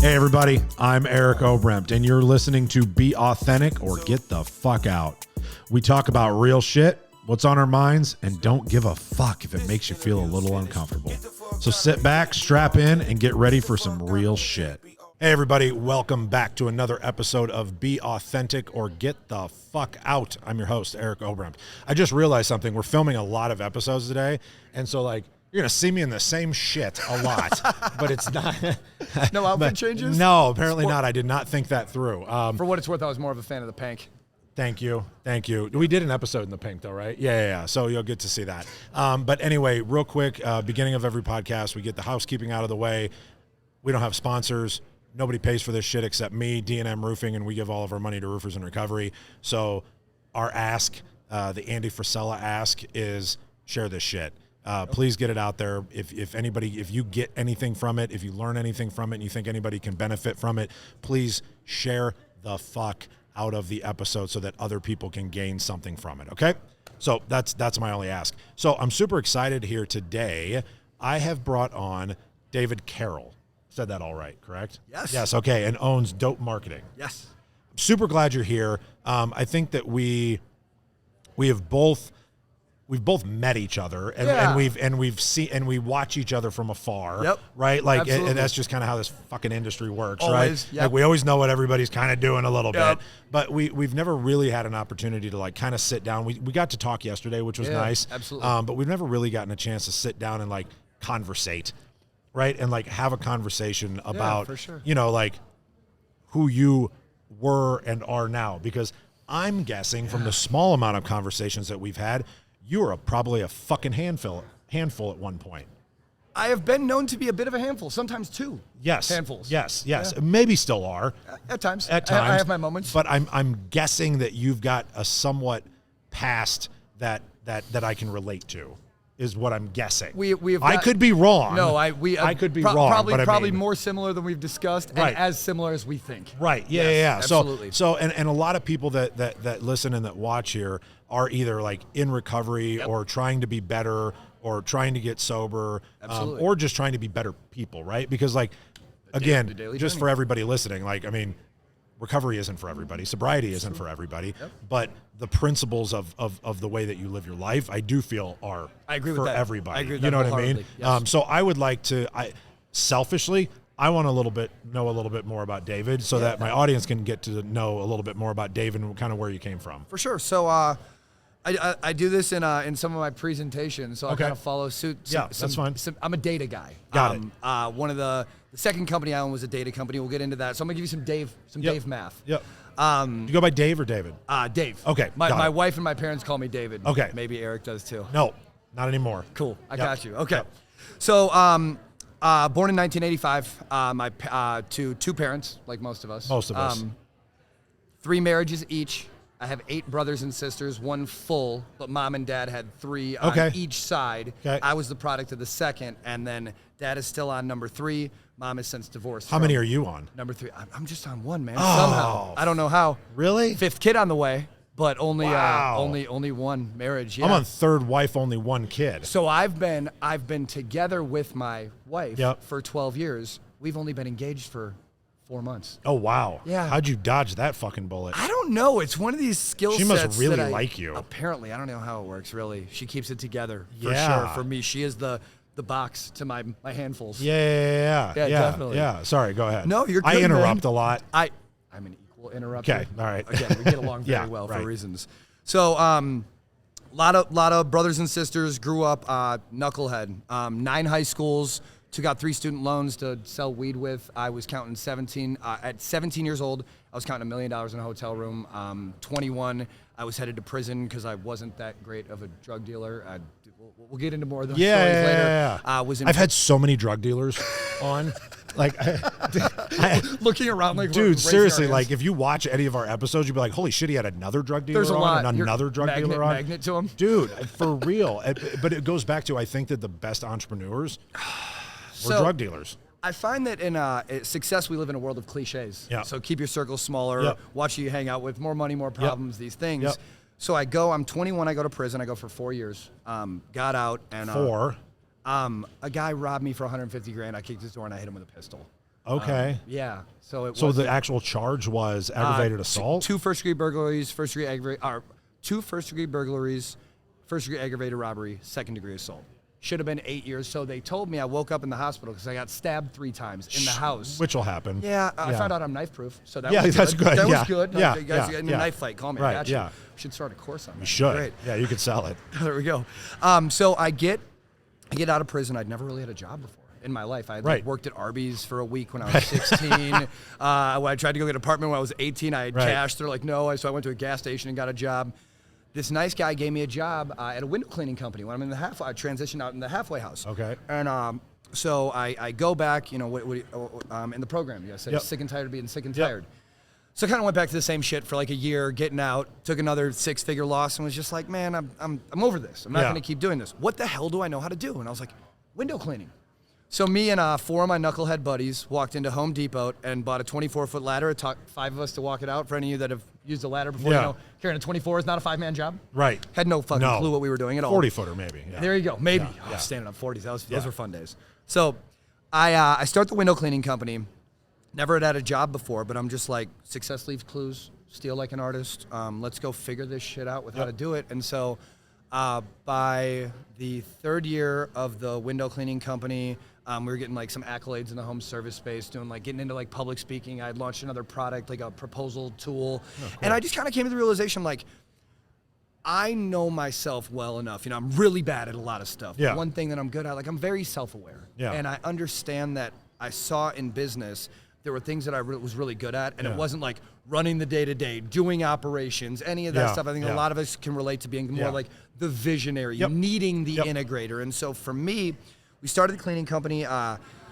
Hey everybody, I'm Eric Oberempt, and you're listening to Be Authentic or Get the Fuck Out. We talk about real shit, what's on our minds, and don't give a fuck if it makes you feel a little uncomfortable. So sit back, strap in, and get ready for some real shit. Hey everybody, welcome back to another episode of Be Authentic or Get the Fuck Out. I'm your host, Eric Oberempt. I just realized something. We're filming a lot of episodes today, and so you're going to see me in the same shit a lot, but it's not. No outfit changes? No, apparently not. I did not think that through. For what it's worth, I was more of a fan of the pink. Thank you. We did an episode in the pink though, right? Yeah. So you'll get to see that. But anyway, real quick, beginning of every podcast, we get the housekeeping out of the way. We don't have sponsors. Nobody pays for this shit except me, D&M Roofing, and we give all of our money to Roofers in Recovery. So our ask, the Andy Frisella ask, is share this shit. Please get it out there. If you get anything from it, if you learn anything from it and you think anybody can benefit from it, please share the fuck out of the episode so that other people can gain something from it, okay? So that's my only ask. So I'm super excited here today. I have brought on David Carroll. Said that all right, correct? Yes, okay, and owns Dope Marketing. Yes. I'm super glad you're here. I think that we've both met each other and we watch each other from afar. Yep. Right? Absolutely. And that's just kind of how this fucking industry works, Always, right? yep. Like we always know what everybody's kind of doing a little Yep. bit, but we've never really had an opportunity to kind of sit down. We got to talk yesterday, which was nice. Absolutely. But we've never really gotten a chance to sit down and conversate, right? And have a conversation about, for sure. Who you were and are now, because I'm guessing from the small amount of conversations that we've had, you were probably a fucking handful at one point. I have been known to be a bit of a handful, sometimes two. Yes. Handfuls. Yes. Yeah. Maybe still are. At times. At times. I have my moments. But I'm guessing that you've got a somewhat past that I can relate to, is what I'm guessing. I could be wrong. No, I could be wrong. Probably more similar than we've discussed, Right. and as similar as we think. Right. Yeah. Yes, Yeah. absolutely. So and a lot of people that listen and that watch here are either in recovery or trying to be better or trying to get sober, or just trying to be better people, right? Because again, daily just journey. for everybody listening, recovery isn't for everybody. Sobriety isn't for everybody. Yep. But the principles of the way that you live your life, I do feel are I agree for with that. everybody. I agree with you that know what I mean? wholeheartedly. Yes. So I would like to, selfishly, I want to know a little bit more about David so that my audience can get to know a little bit more about David and kind of where you came from. For sure. So I do this in some of my presentations, so I kind of follow suit. That's fine. I'm a data guy. Got it. One of the second company I owned was a data company. We'll get into that. So I'm gonna give you some Dave math. Yep. Do you go by Dave or David? Dave. Okay, got My it. wife and my parents call me David. Okay. Maybe Eric does too. No, not anymore. Cool. I Yep. got you. Okay. Yep. So born in 1985. My two parents, like most of us. Most of us. 3 marriages each. I have 8 brothers and sisters, 1 full, but mom and dad had 3 on each side. Okay. I was the product of the second, and then dad is still on number 3. Mom has since divorced. How many are you on? Number 3. I'm just on 1, man. Oh. Somehow. I don't know how. Really? 5th kid on the way, but only Wow. only 1 marriage. Yeah. I'm on 3rd wife, only 1 kid. So I've been together with my wife Yep. for 12 years. We've only been engaged for 4 months. Oh, wow. Yeah. How'd you dodge that fucking bullet? I don't know. It's one of these skill sets. She must really that like you. Apparently, I don't know how it works. Really, she keeps it together for Yeah. sure. For me, she is the box to my handfuls. Yeah, definitely. Yeah, sorry, go ahead. No, you're good, I interrupt man. a lot. I'm an equal interrupter. Okay, all right. Again, we get along very Yeah, well right. for reasons. So, lot of brothers and sisters. Grew up knucklehead. 9 high schools. Took out 3 student loans to sell weed with. I was counting 17. At 17 years old, I was counting $1 million in a hotel room. 21, I was headed to prison because I wasn't that great of a drug dealer. We'll get into more of those stories later. I've had so many drug dealers on. Looking around like, dude, seriously, if you watch any of our episodes, you'd be like, holy shit, he had another drug dealer There's a on lot. and another drug dealer on. Magnet to him. Dude, for real. But it goes back to, I think that the best entrepreneurs were drug dealers. I find that in success, we live in a world of cliches. Yeah. So keep your circle smaller, Yep. watch who you hang out with, more money, more problems, these things. Yep. So I'm 21, I go to prison, I go for 4 years. Got out and... A a guy robbed me for 150 grand. I kicked his door and I hit him with a pistol. Okay. Yeah. So the actual charge was aggravated assault? Two first-degree burglaries, two first-degree burglaries, first-degree aggravated robbery, second-degree assault. Should have been 8 years. So they told me I woke up in the hospital because I got stabbed 3 times in the house. Which will happen. Yeah, I found out I'm knife-proof, so that was good. That's good. That was good. Yeah, You guys in a knife fight, call me. Right, I got you. yeah. We should start a course on that. You should. Great. Yeah, you could sell it. There we go. So I get out of prison. I'd never really had a job before in my life. I had worked at Arby's for a week when I was 16. When I tried to go get an apartment when I was 18, I had cash. They're like, no. So I went to a gas station and got a job. This nice guy gave me a job at a window cleaning company when I'm in the halfway. I transitioned out in the halfway house. Okay. And so I go back, in the program. You said sick and tired of being sick and tired. So I kind of went back to the same shit for like a year, getting out, took another 6-figure loss, and was just like, man, I'm over this. I'm not going to keep doing this. What the hell do I know how to do? And I was like, window cleaning. So me and 4 of my knucklehead buddies walked into Home Depot and bought a 24-foot ladder. It took 5 of us to walk it out. For any of you that have used a ladder before, carrying a 24 is not a 5-man job. Right. Had no fucking clue what we were doing at all. 40-footer maybe. Yeah. There you go. Maybe. Yeah. Standing up 40s. Those were fun days. So I start the window cleaning company. Never had a job before, but I'm just like, success leaves clues, steal like an artist. Let's go figure this shit out with how to do it. And so by the 3rd year of the window cleaning company, we were getting like some accolades in the home service space, getting into like public speaking. I had launched another product, like a proposal tool. Oh, cool. And I just kind of came to the realization, like, I know myself well enough. I'm really bad at a lot of stuff. Yeah. But one thing that I'm good at, like, I'm very self-aware. Yeah. And I understand that I saw in business, there were things that I was really good at, and it wasn't like running the day-to-day, doing operations, any of that stuff. I think a lot of us can relate to being more like the visionary, needing the integrator. And so for me, we started the cleaning company.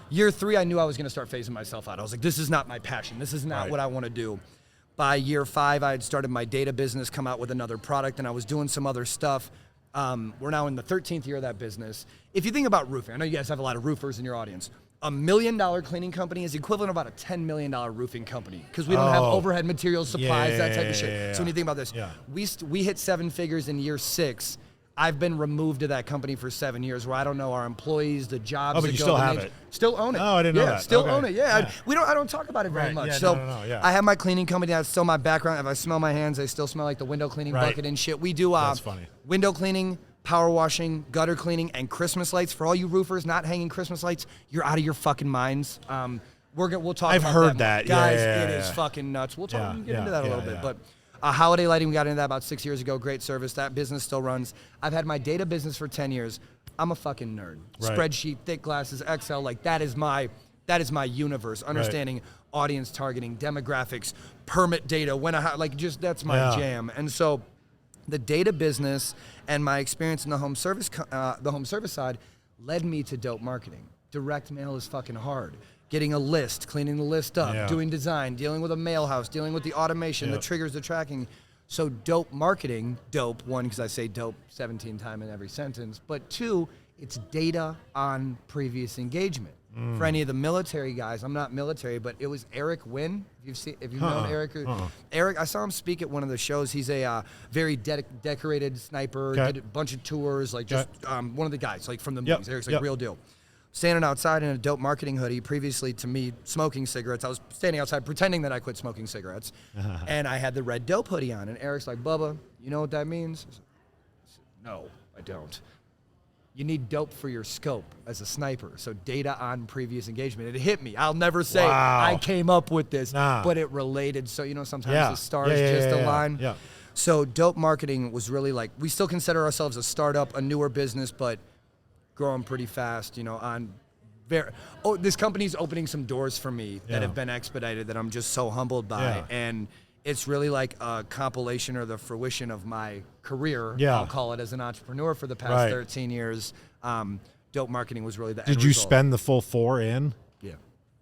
Year 3, I knew I was going to start phasing myself out. I was like, this is not my passion. This is not what I want to do. By year 5, I had started my data business, come out with another product, and I was doing some other stuff. We're now in the 13th year of that business. If you think about roofing, I know you guys have a lot of roofers in your audience. $1 million cleaning company is equivalent of about a $10 million roofing company because we don't have overhead materials, supplies, that type of shit. So when you think about this, we hit 7 figures in year 6. I've been removed to that company for 7 years where I don't know our employees, the jobs. Oh, but you still have it. Still own it. Oh, I didn't know that. Still own it. Yeah. I don't talk about it very much. So I have my cleaning company. That's still my background. If I smell my hands, they still smell like the window cleaning bucket and shit. We do That's funny. Window cleaning, power washing, gutter cleaning, and Christmas lights. For all you roofers not hanging Christmas lights, you're out of your fucking minds. We'll talk I've about heard that. Guys, it is fucking nuts. We'll talk. We can get into that a little bit. But holiday lighting, we got into that about 6 years ago. Great service. That business still runs. I've had my data business for 10 years. I'm a fucking nerd. Spreadsheet, thick glasses, Excel, like that is my universe. Understanding audience targeting, demographics, permit data, that's my jam. And so the data business and my experience in the home service side led me to dope marketing. Direct mail is fucking hard. Getting a list, cleaning the list up, doing design, dealing with a mail house, dealing with the automation, the triggers, the tracking. So dope marketing, dope, 1, because I say dope 17 times in every sentence, but 2, it's data on previous engagement. For any of the military guys, I'm not military, but it was Eric Wynn. If you've known Eric. Eric, I saw him speak at one of the shows. He's a very decorated sniper, did a bunch of tours, like just one of the guys, like from the movies. Eric's like real deal. Standing outside in a dope marketing hoodie, previously to me smoking cigarettes. I was standing outside pretending that I quit smoking cigarettes. And I had the red dope hoodie on. And Eric's like, Bubba, you know what that means? I said, no, I don't. You need dope for your scope as a sniper. So data on previous engagement. It hit me. I'll never say I came up with this, but it related. So, sometimes the stars just align. Yeah. So dope marketing was really like, we still consider ourselves a startup, a newer business, but growing pretty fast, this company's opening some doors for me that have been expedited that I'm just so humbled by. And it's really like a compilation or the fruition of my career, I'll call it, as an entrepreneur for the past 13 years. Dope marketing was really the end Did you result. spend the full 4 in? Yeah.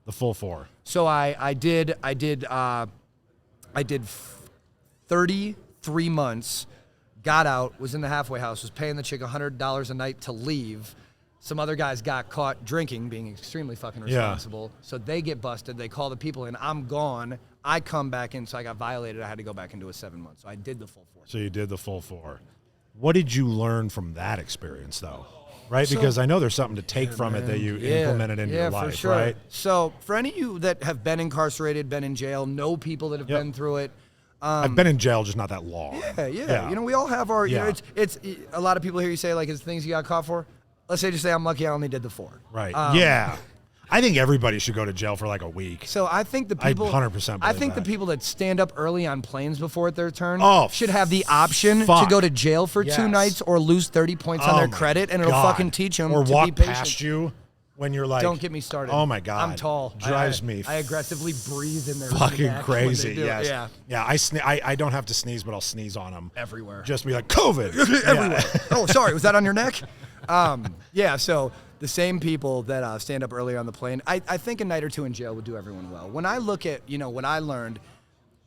The full 4. So I did 33 months, got out, was in the halfway house, was paying the chick $100 a night to leave. Some other guys got caught drinking, being extremely fucking responsible. So they get busted. They call the people in. I'm gone. I come back in, so I got violated. I had to go back into a 7 months. So I did the full 4. So you did the full 4. What did you learn from that experience, though? right? Because I know there's something to take from it that you implemented into your life, for sure. right? So for any of you that have been incarcerated, been in jail, know people that have been through it. I've been in jail, just not that long. Yeah. You know, we all have our. You know, it's a lot of people hear you say like, "It's things you got caught for." Let's say, just say, I'm lucky I only did the 4. Right. I think everybody should go to jail for like a week. So I think the people, 100% I think the people that stand up early on planes before their turn Oh, should have the option to go to jail for 2 nights or lose 30 points on their credit, and it'll fucking teach them or to walk be patient. past you when you're like, don't get me started. Oh my God, I'm tall. Drives me. I aggressively breathe in their fucking neck crazy. when they do it. Yes. Yeah. I don't have to sneeze, but I'll sneeze on them Everywhere. Just be like COVID everywhere. Oh, sorry, was that on your neck? So the same people that stand up earlier on the plane, I think a night or 2 in jail would do everyone well. When I look at, what I learned,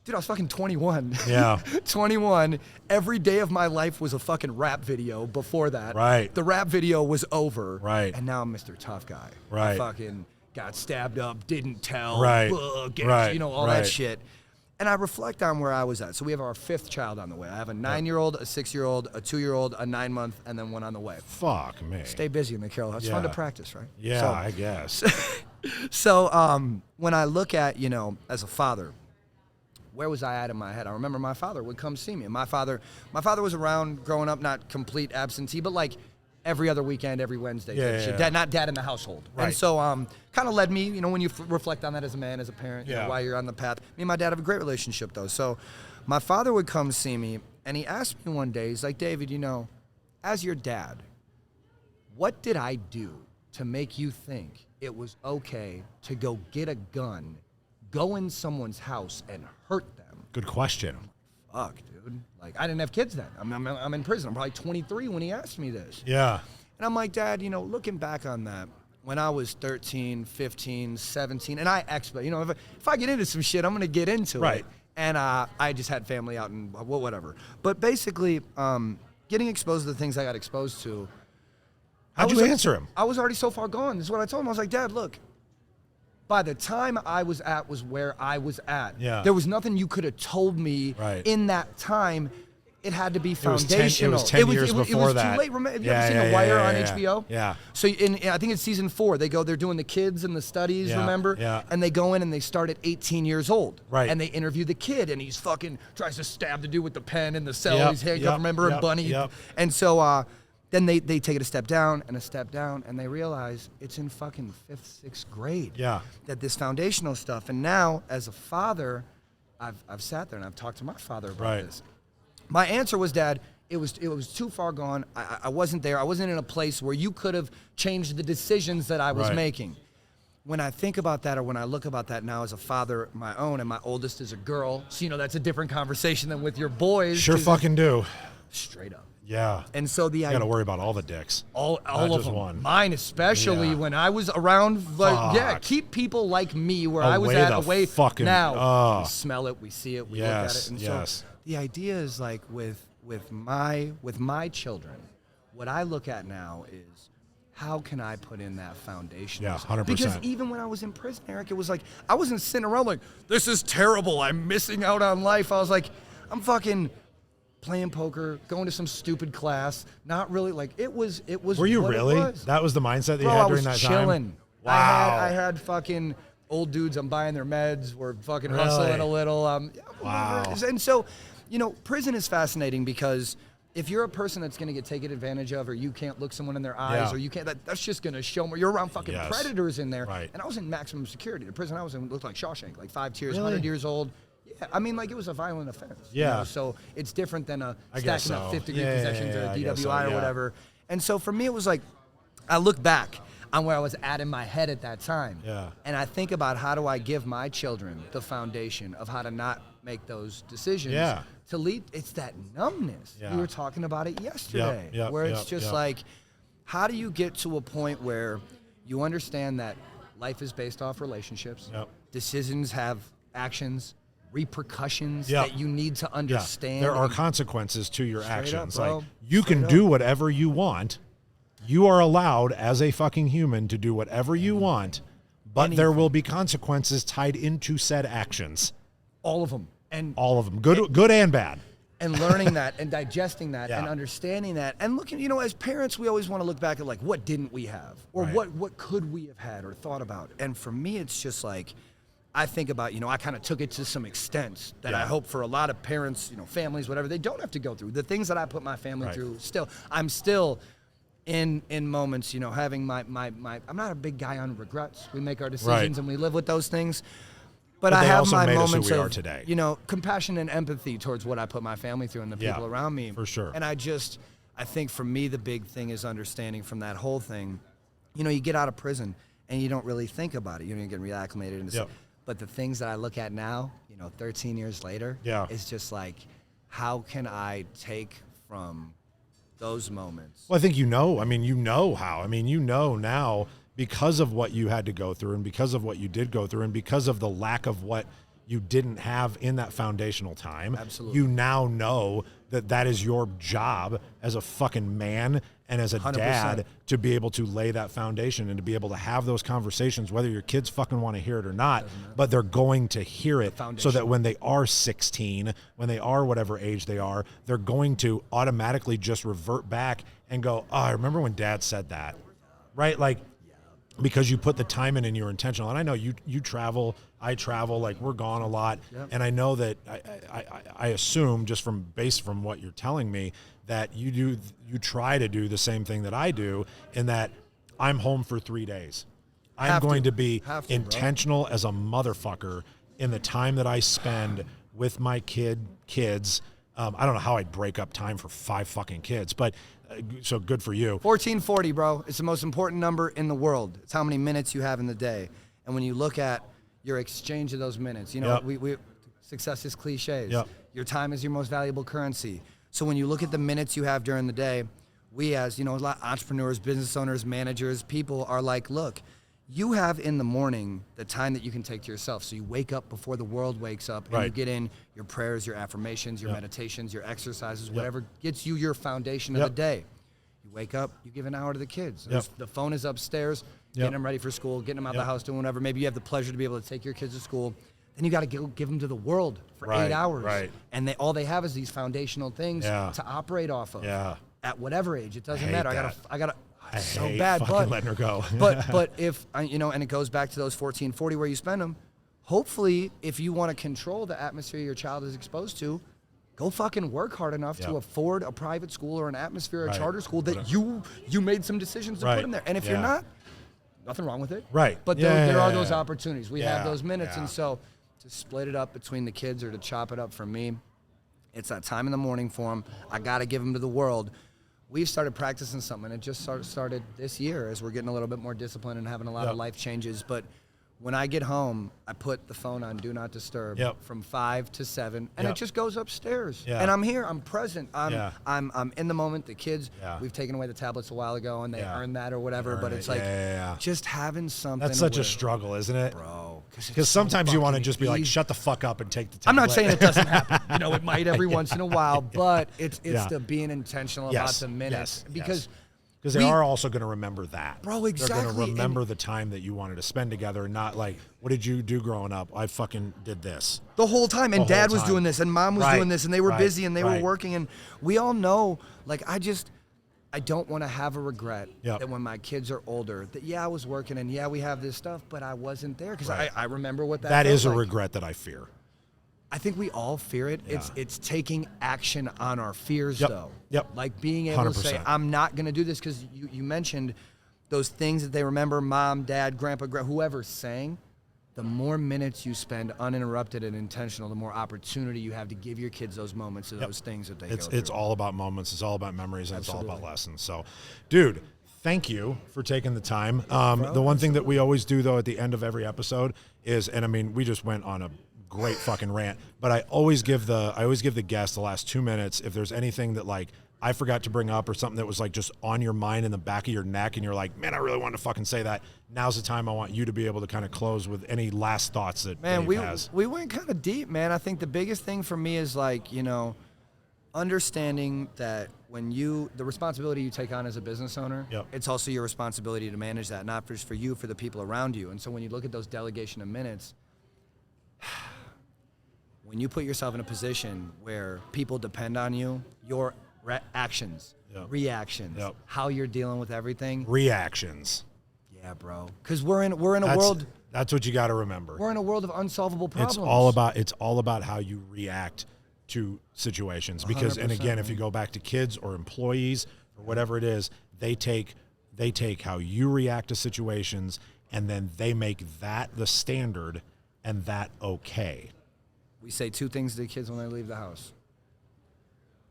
dude, I was fucking 21. Yeah. 21. Every day of my life was a fucking rap video before that. Right. The rap video was over. Right. And now I'm Mr. Tough Guy. Right. I fucking got stabbed up, didn't tell. Right. All that shit. And I reflect on where I was at. So we have our 5th child on the way. I have a 9-year-old, a 6-year-old, a 2-year-old, a 9-month, and then one on the way. Fuck me. Stay busy in the Carroll. It's fun to practice, right? Yeah, I guess. So when I look at, as a father, where was I at in my head? I remember my father would come see me. And my father was around growing up, not complete absentee, but like every other weekend, every Wednesday. Dad, not dad in the household. Right. And so kind of led me, when you reflect on that as a man, as a parent, why you're on the path. Me and my dad have a great relationship, though. So my father would come see me, and he asked me one day, he's like, David, as your dad, what did I do to make you think it was okay to go get a gun, go in someone's house, and hurt them? Good question. Fuck, dude. Like, I didn't have kids then. I'm in prison. I'm probably 23 when he asked me this. Yeah. And I'm like, Dad, looking back on that, when I was 13, 15, 17, and I expect, if I get into some shit, I'm going to get into it. And I just had family out and whatever. But basically, getting exposed to the things I got exposed to. How'd you answer him? I was already so far gone. This is what I told him. I was like, Dad, look. By the time I was at was where I was at. Yeah. There was nothing you could have told me in that time. It had to be foundational. It was 10 years before that. It was too late. Remember, have you ever seen The Wire on HBO? Yeah. So I think it's season 4. They're doing the kids and the studies, remember? Yeah. And they go in and they start at 18 years old. Right. And they interview the kid, and he's fucking tries to stab the dude with the pen in the cell. He's handcuffed, remember? And Bunny. Yep. And so then they take it a step down, and they realize it's in fucking 5th, 6th grade. Yeah. That this foundational stuff. And now, as a father, I've sat there and I've talked to my father about this. My answer was, Dad, it was too far gone. I wasn't there. I wasn't in a place where you could have changed the decisions that I was making. When I think about that, or when I look about that now as a father, my own, and my oldest is a girl, so that's a different conversation than with your boys. Sure fucking do. Straight up. Yeah. And so you got to worry about all the dicks. All Not of just them. One. Mine especially when I was around. Keep people like me where I was at away. Now we smell it, we see it, we look at it. And so the idea is like with my children, what I look at now is how can I put in that foundation? Yeah, 100%. Because even when I was in prison, Eric, it was like I wasn't sitting around like, this is terrible, I'm missing out on life. I was like, I'm fucking playing poker, going to some stupid class, not really like it was. Were you really? That was the mindset that you had during that time? I was chilling. Wow. I had fucking old dudes. I'm buying their meds. We're fucking hustling a little. Wow. And so, prison is fascinating because if you're a person that's going to get taken advantage of, or you can't look someone in their eyes, or you can't, that's just going to show them. You're around fucking predators in there. Right. And I was in maximum security. The prison I was in looked like Shawshank, like 5 tiers, Really? 100 years old. Yeah, I mean, like it was a violent offense. Yeah. So it's different than I guess stacking up so. 5th-degree possessions or a DWI or yeah. whatever. And so for me, it was like, I look back on where I was at in my head at that time. Yeah. And I think about how do I give my children the foundation of how to not make those decisions to lead. It's that numbness. Yeah. We were talking about it yesterday, Yep, where it's just like, how do you get to a point where you understand that life is based off relationships, decisions have actions, repercussions that you need to understand. There are consequences to your actions. Up, like you can do whatever you want. You are allowed as a fucking human to do whatever you want, but there will be consequences tied into said actions. All of them. And all of them. Good and bad. and learning that and digesting that Yeah. and understanding that and looking, as parents, we always want to look back at like, what didn't we have? Or Right. what could we have had or thought about? And for me, it's just like, I think about, I kind of took it to some extent that I Yeah. hope for a lot of parents, families, whatever, they don't have to go through. The things that I put my family Right. through, I'm still in moments, having my, I'm not a big guy on regrets. We make our decisions Right. and we live with those things. But I they have also my made us who moments we are of, today. compassion and empathy towards what I put my family through and the people around me. for sure. And I think for me, the big thing is understanding from that whole thing, you get out of prison and you don't really think about it. You're getting reacclimated into Yep. But the things that I look at now, 13 years later, it's just like, how can I take from those moments? Well, I think how. Now because of what you had to go through and because of what you did go through and because of the lack of what you didn't have in that foundational time. Absolutely. You now know that is your job as a fucking man and as a 100%. dad to be able to lay that foundation and to be able to have those conversations, whether your kids fucking want to hear it or not, but they're going to hear it so that when they are 16, when they are whatever age they are, they're going to automatically just revert back and go, oh, I remember when dad said that, right? Like, because you put the time in and you're intentional. And I know you travel, I travel, like we're gone a lot. Yep. And I know that I assume just based from what you're telling me that you try to do the same thing that I do in that I'm home for 3 days. I'm going to be intentional as a motherfucker in the time that I spend with my kids. I don't know how I'd break up time for 5 fucking kids, but so good for you. 1440, bro. It's the most important number in the world. It's how many minutes you have in the day. And when you look at your exchange of those minutes, Yep. we success is cliches. Yep. Your time is your most valuable currency. So when you look at the minutes you have during the day, we as, a lot of entrepreneurs, business owners, managers, people are like, look, you have in the morning the time that you can take to yourself. So you wake up before the world wakes up and you get in your prayers, your affirmations, your meditations, your exercises, whatever gets you your foundation of the day. You wake up, you give an hour to the kids. The phone is upstairs, getting them ready for school, getting them out of the house, doing whatever. Maybe you have the pleasure to be able to take your kids to school. Then you got to give them to the world for 8 hours. Right. And all they have is these foundational things to operate off of. Yeah. At whatever age, it doesn't hate matter. that. I gotta. So hate bad, fucking but letting her go. but if and it goes back to those 1440 where you spend them. Hopefully, if you want to control the atmosphere your child is exposed to, go fucking work hard enough to afford a private school or an atmosphere, a charter school that you made some decisions to put in there. And if you're not, nothing wrong with it. Right. But there are those opportunities. We have Yeah. those minutes, Yeah. and so to split it up between the kids or to chop it up for me, it's that time in the morning for them. I got to give them to the world. We've started practicing something, and it just started this year as we're getting a little bit more disciplined and having a lot of life changes. But when I get home, I put the phone on Do Not Disturb from 5 to 7, and it just goes upstairs. Yeah. And I'm here. I'm present. I'm in the moment. The kids, Yeah. we've taken away the tablets a while ago, and they earned that or whatever. Earn but it. it's like Yeah. just having something. That's such a where- struggle, isn't it? bro. Because sometimes you want to fucking just be like, easy. shut the fuck up and take the tablet. I'm not saying it doesn't happen. It might every once in a while, but it's the being intentional about the minutes because they are also going to remember that. Bro, They're exactly. going to remember the time that you wanted to spend together and not like, what did you do growing up? I fucking did this. The whole time. And The dad whole was time. doing this and mom was doing this and they were busy and they were working. And we all know, like, I don't want to have a regret that when my kids are older, that I was working and we have this stuff, but I wasn't there because I remember what that is felt a like. regret that I fear. I think we all fear it. Yeah. It's taking action on our fears, though. Yep. Like being able to say, 100%. I'm not going to do this because you mentioned those things that they remember mom, dad, grandpa, whoever's saying. The more minutes you spend uninterrupted and intentional, the more opportunity you have to give your kids those moments of those things that they go through. It's all about moments. It's all about memories, and Absolutely. it's all about lessons. So, dude, thank you for taking the time. The one thing that we always do, though, at the end of every episode is, and I mean, we just went on a great fucking rant, but I always give the guest the last 2 minutes if there's anything that like I forgot to bring up or something that was like just on your mind in the back of your neck and you're like, man, I really wanted to fucking say that. Now's the time I want you to be able to kind of close with any last thoughts that Dave has. We went kind of deep, man. I think the biggest thing for me is like, understanding that when the responsibility you take on as a business owner, it's also your responsibility to manage that, not just for you, for the people around you. And so when you look at those delegation of minutes, when you put yourself in a position where people depend on you, your actions, reactions, how you're dealing with everything. Reactions. Yeah, bro. Because we're in a world. That's what you got to remember. We're in a world of unsolvable problems. It's all about how you react to situations. Because, and again, if you go back to kids or employees or whatever it is, they take how you react to situations, and then they make that the standard, and that okay. We say 2 things to the kids when they leave the house.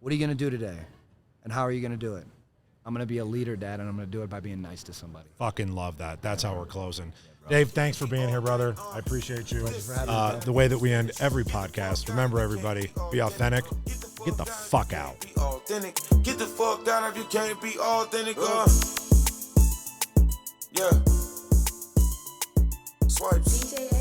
What are you going to do today? And how are you going to do it? I'm going to be a leader, Dad, and I'm going to do it by being nice to somebody. Fucking love that. That's how we're closing. Dave, thanks for being here, brother. I appreciate you. For having me, the way that we end every podcast, remember, everybody, be authentic. Get the fuck out. Be authentic. Get the fuck out if you can't be authentic. Yeah. Swipes.